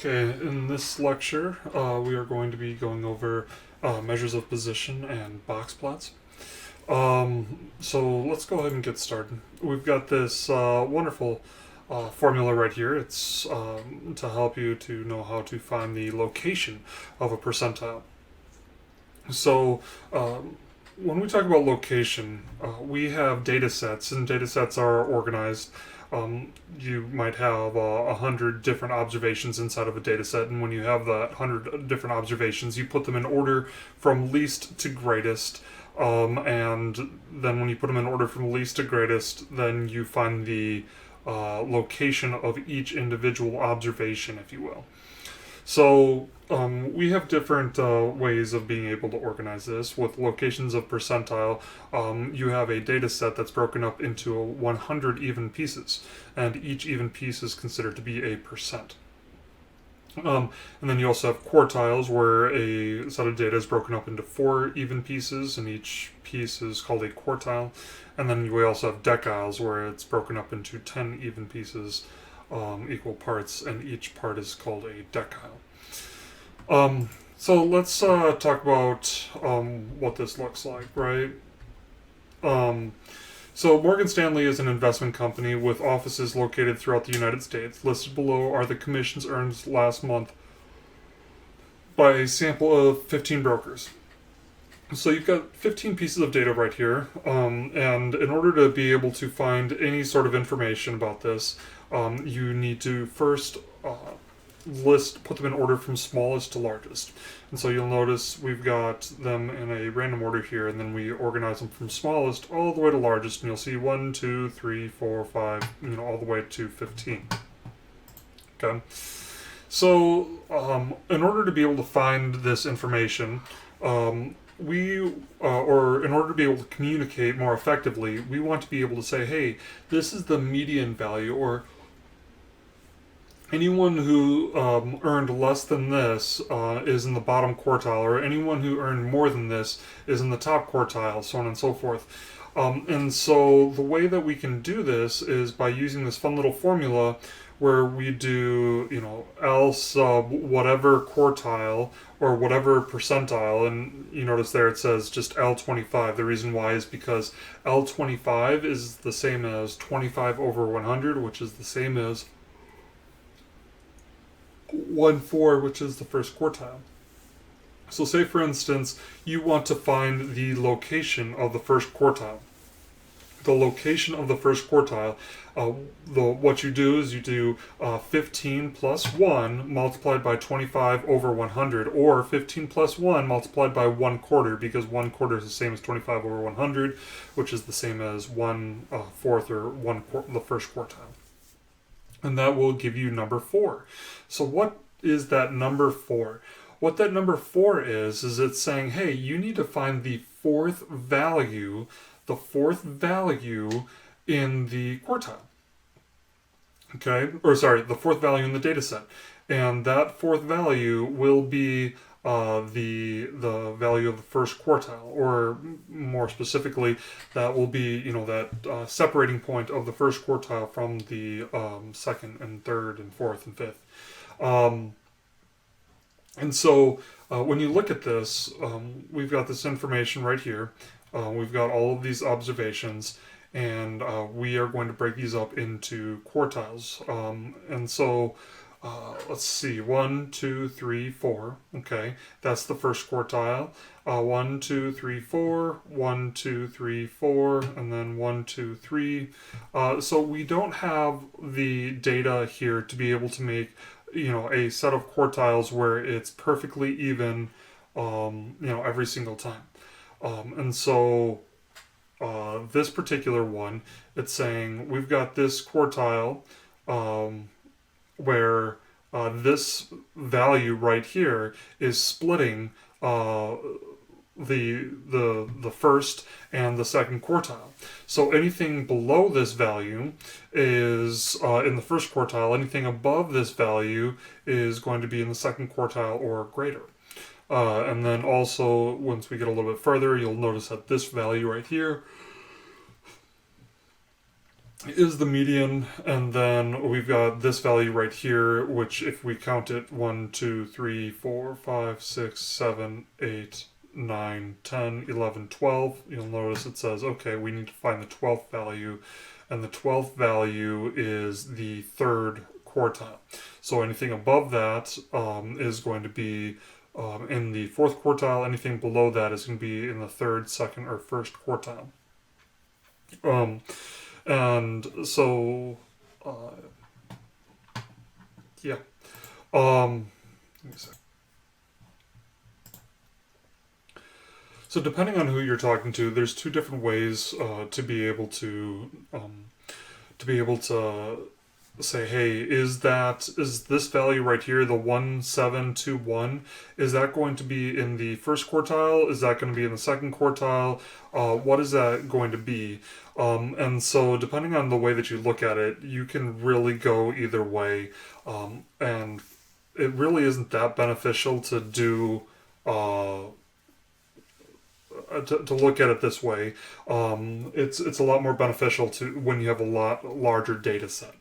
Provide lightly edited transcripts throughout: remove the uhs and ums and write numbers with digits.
Okay, in this lecture, we are going to be going over measures of position and box plots. So let's go ahead and get started. We've got this wonderful formula right here. It's to help you to know how to find the location of a percentile. So when we talk about location, we have data sets, and data sets are organized. You might have 100 different observations inside of a data set, and when you have the 100 different observations, you put them in order from least to greatest. And then when you put them in order from least to greatest, then you find the location of each individual observation, if you will. So we have different ways of being able to organize this. With locations of percentile, you have a data set that's broken up into 100 even pieces, and each even piece is considered to be a percent. And then you also have quartiles, where a set of data is broken up into 4 even pieces, and each piece is called a quartile. And then we also have deciles, where it's broken up into 10 even pieces, equal parts, and each part is called a decile. So let's talk about what this looks like, right? So Morgan Stanley is an investment company with offices located throughout the United States. Listed below are the commissions earned last month by a sample of 15 brokers. So you've got 15 pieces of data right here, and in order to be able to find any sort of information about this, you need to first put them in order from smallest to largest. And so you'll notice we've got them in a random order here, and then we organize them from smallest all the way to largest, and you'll see 1, 2, 3, 4, 5, all the way to 15. Okay. So in order to be able to find this information, or in order to be able to communicate more effectively, we want to be able to say, hey, this is the median value, or anyone who earned less than this is in the bottom quartile, or anyone who earned more than this is in the top quartile, so on and so forth. And so the way that we can do this is by using this fun little formula where we do, L sub whatever quartile or whatever percentile, and you notice there it says just L25. The reason why is because L25 is the same as 25 over 100, which is the same as 1/4, which is the first quartile. So say, for instance, you want to find the location of the first quartile. The location of the first quartile, what you do is you do 15 plus 1 multiplied by 25 over 100, or 15 plus 1 multiplied by 1/4, because 1/4 is the same as 25 over 100, which is the same as 1/4 or the first quartile. And that will give you number 4. So what is that number 4? What that number 4 is it's saying, hey, you need to find the fourth value in the quartile. Okay? Or sorry, the fourth value in the data set. And that fourth value will be the value of the first quartile, or more specifically, that will be that separating point of the first quartile from the second and third and fourth and fifth. And so when you look at this, we've got this information right here. We've got all of these observations, and we are going to break these up into quartiles. And so let's see, 1, 2, 3, 4. Okay, that's the first quartile. 1, 2, 3, 4, 1, 2, 3, 4, and then 1, 2, 3. So we don't have the data here to be able to make a set of quartiles where it's perfectly even every single time. And so this particular one, it's saying we've got this quartile where this value right here is splitting the first and the second quartile. So anything below this value is in the first quartile. Anything above this value is going to be in the second quartile or greater. And then also, once we get a little bit further, you'll notice that this value right here is the median, and then we've got this value right here, which if we count it 1, 2, 3, 4, 5, 6, 7, 8, 9, 10, 11, 12, you'll notice it says, okay, we need to find the 12th value, and the 12th value is the third quartile. So anything above that is going to be in the fourth quartile. Anything below that is going to be in the third, second, or first quartile. And so, yeah. Let me see. So depending on who you're talking to, there's two different ways to be able to say, hey, is this value right here, the 1721, is that going to be in the first quartile? Is that going to be in the second quartile? What is that going to be? And so depending on the way that you look at it, you can really go either way. And it really isn't that beneficial to do to look at it this way. It's a lot more beneficial to when you have a lot larger data set.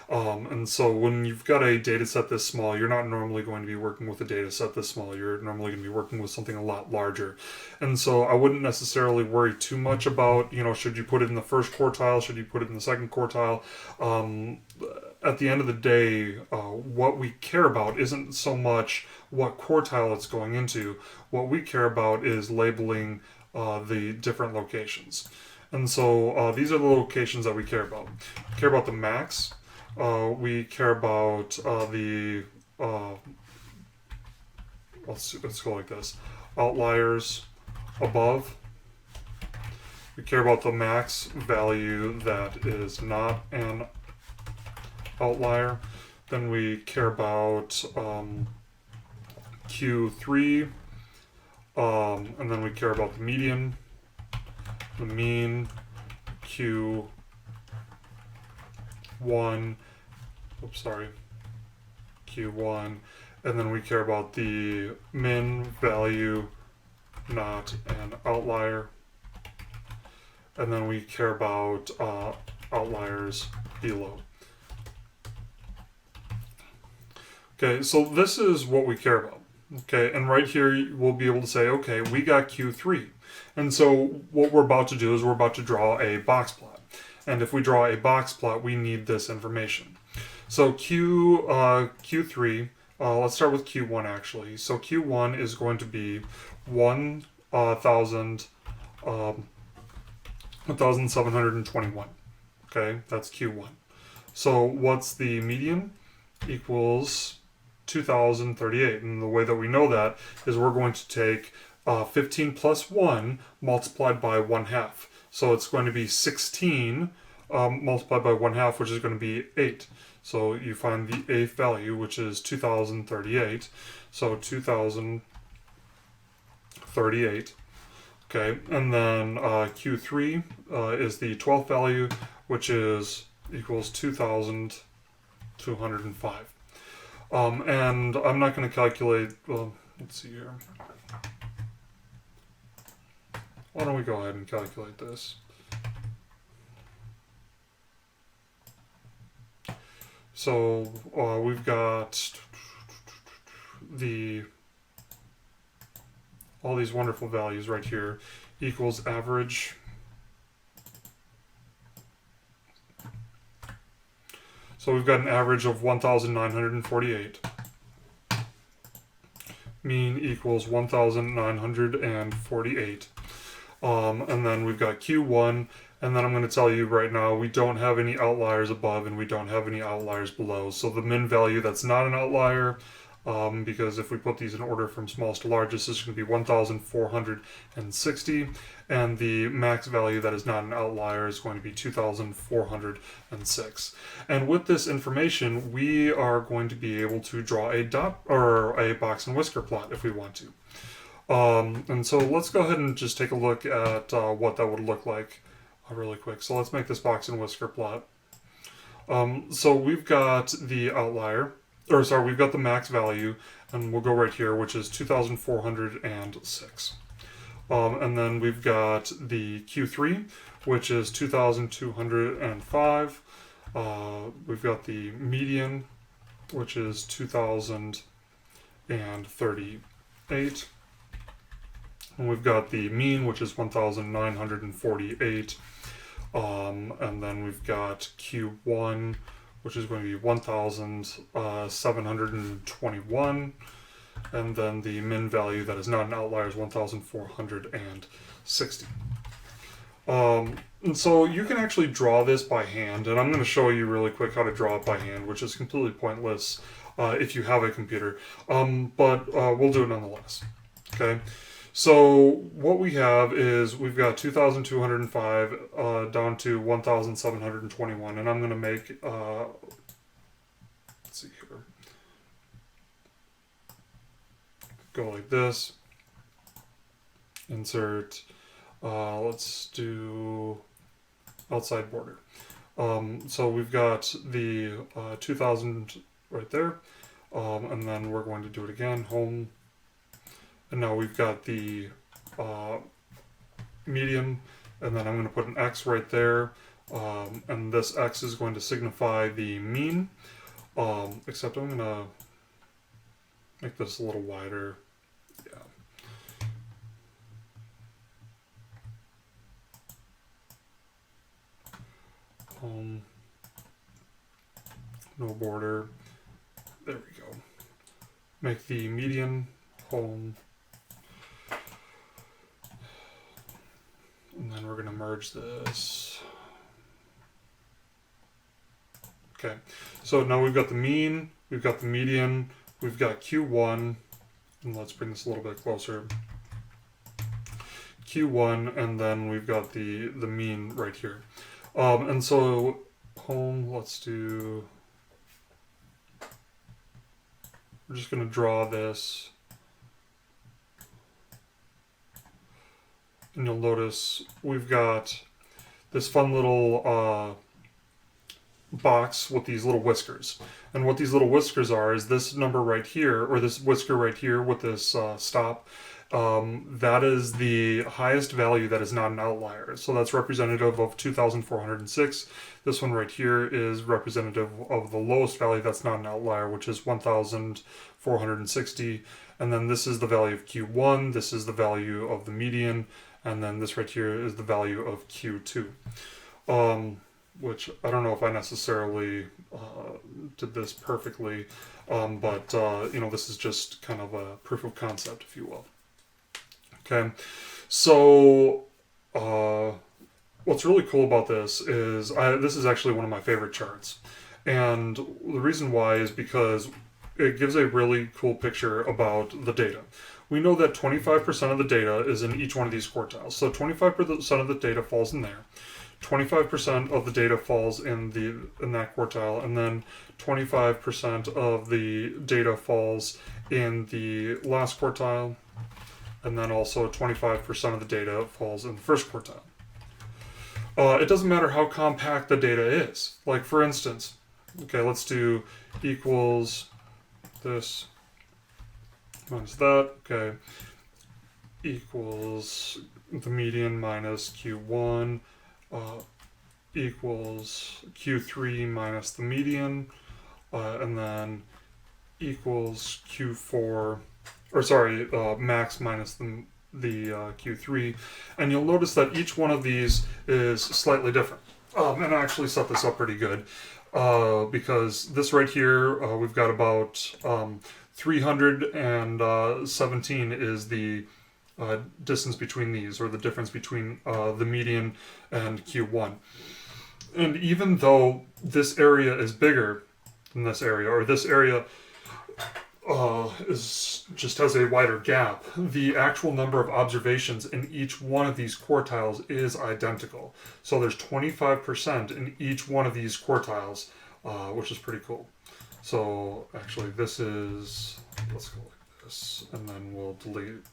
And so when you've got a data set this small, you're not normally going to be working with a data set this small. You're normally going to be working with something a lot larger. And so I wouldn't necessarily worry too much about, should you put it in the first quartile? Should you put it in the second quartile? At the end of the day, what we care about isn't so much what quartile it's going into. What we care about is labeling the different locations. And so these are the locations that we care about. We care about the max. We care about the let's go like this. Outliers above. We care about the max value that is not an outlier. Then we care about Q3, and then we care about the median, the mean, Q1, Q1, and then we care about the min value, not an outlier, and then we care about outliers below. Okay, so this is what we care about. Okay, and right here we'll be able to say, okay, we got Q3. And so what we're about to do is we're about to draw a box plot. And if we draw a box plot, we need this information. So Q3, let's start with Q1 actually. So Q1 is going to be 1,721. Okay, that's Q1. So what's the median? Equals 2038. And the way that we know that is we're going to take 15 plus 1 multiplied by 1/2. So it's going to be 16 multiplied by 1/2, which is going to be 8. So you find the eighth value, which is 2038. So 2038. Okay, and then Q3 is the 12th value, which is equals 2,205. And I'm not going to calculate, well, let's see here. Why don't we go ahead and calculate this? So we've got all these wonderful values right here equals average. So we've got an average of 1,948. Mean equals 1,948. And then we've got Q1, and then I'm going to tell you right now we don't have any outliers above and we don't have any outliers below. So the min value that's not an outlier, because if we put these in order from smallest to largest, this is going to be 1,460, and the max value that is not an outlier is going to be 2,406. And with this information, we are going to be able to draw a dot or a box and whisker plot if we want to. And so let's go ahead and just take a look at what that would look like really quick. So let's make this box and whisker plot. So we've got the outlier, or sorry, we've got the max value, and we'll go right here, which is 2,406. And then we've got the Q3, which is 2,205. We've got the median, which is 2,038. And we've got the mean, which is 1,948. And then we've got Q1, which is going to be 1,721. And then the min value that is not an outlier is 1,460. And so you can actually draw this by hand, and I'm going to show you really quick how to draw it by hand, which is completely pointless if you have a computer, but we'll do it nonetheless. Okay, so what we have is we've got 2,205 down to 1,721, and I'm going to make, let's see here, go like this, insert, let's do outside border. So we've got the 2,000 right there, and then we're going to do it again, home, and now we've got the median, and then I'm going to put an X right there, and this X is going to signify the mean, except I'm going to make this a little wider. Yeah. No border. There we go. Make the median home. And then we're going to merge this. Okay, so now we've got the mean, we've got the median, we've got Q1, and let's bring this a little bit closer. Q1, and then we've got the mean right here. And so home, let's do, we're just going to draw this. And you'll notice we've got this fun little box with these little whiskers. And what these little whiskers are is this number right here, or this whisker right here with this stop. That is the highest value that is not an outlier. So that's representative of 2,406. This one right here is representative of the lowest value that's not an outlier, which is 1,460. And then this is the value of Q1. This is the value of the median. And then this right here is the value of Q2. Which I don't know if I necessarily did this perfectly, but you know, this is just kind of a proof of concept, if you will. Okay, so what's really cool about this is this is actually one of my favorite charts, and the reason why is because it gives a really cool picture about the data. We know that 25% of the data is in each one of these quartiles, so 25% of the data falls in there. 25% of the data falls in that quartile, and then 25% of the data falls in the last quartile, and then also 25% of the data falls in the first quartile. It doesn't matter how compact the data is. Like, for instance, okay, let's do equals this minus that, okay, equals the median minus Q1, equals Q3 minus the median, and then equals Q4, or sorry, max minus the Q3, and you'll notice that each one of these is slightly different. And I actually set this up pretty good, because this right here, we've got about 317 is the distance between these, or the difference between the median and Q1. And even though this area is bigger than this area, or this area just has a wider gap, the actual number of observations in each one of these quartiles is identical. So there's 25% in each one of these quartiles, which is pretty cool. So actually this is, let's go like this, and then we'll delete.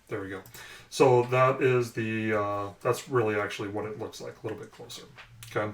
There we go. So that is the, that's really actually what it looks like, a little bit closer. Okay.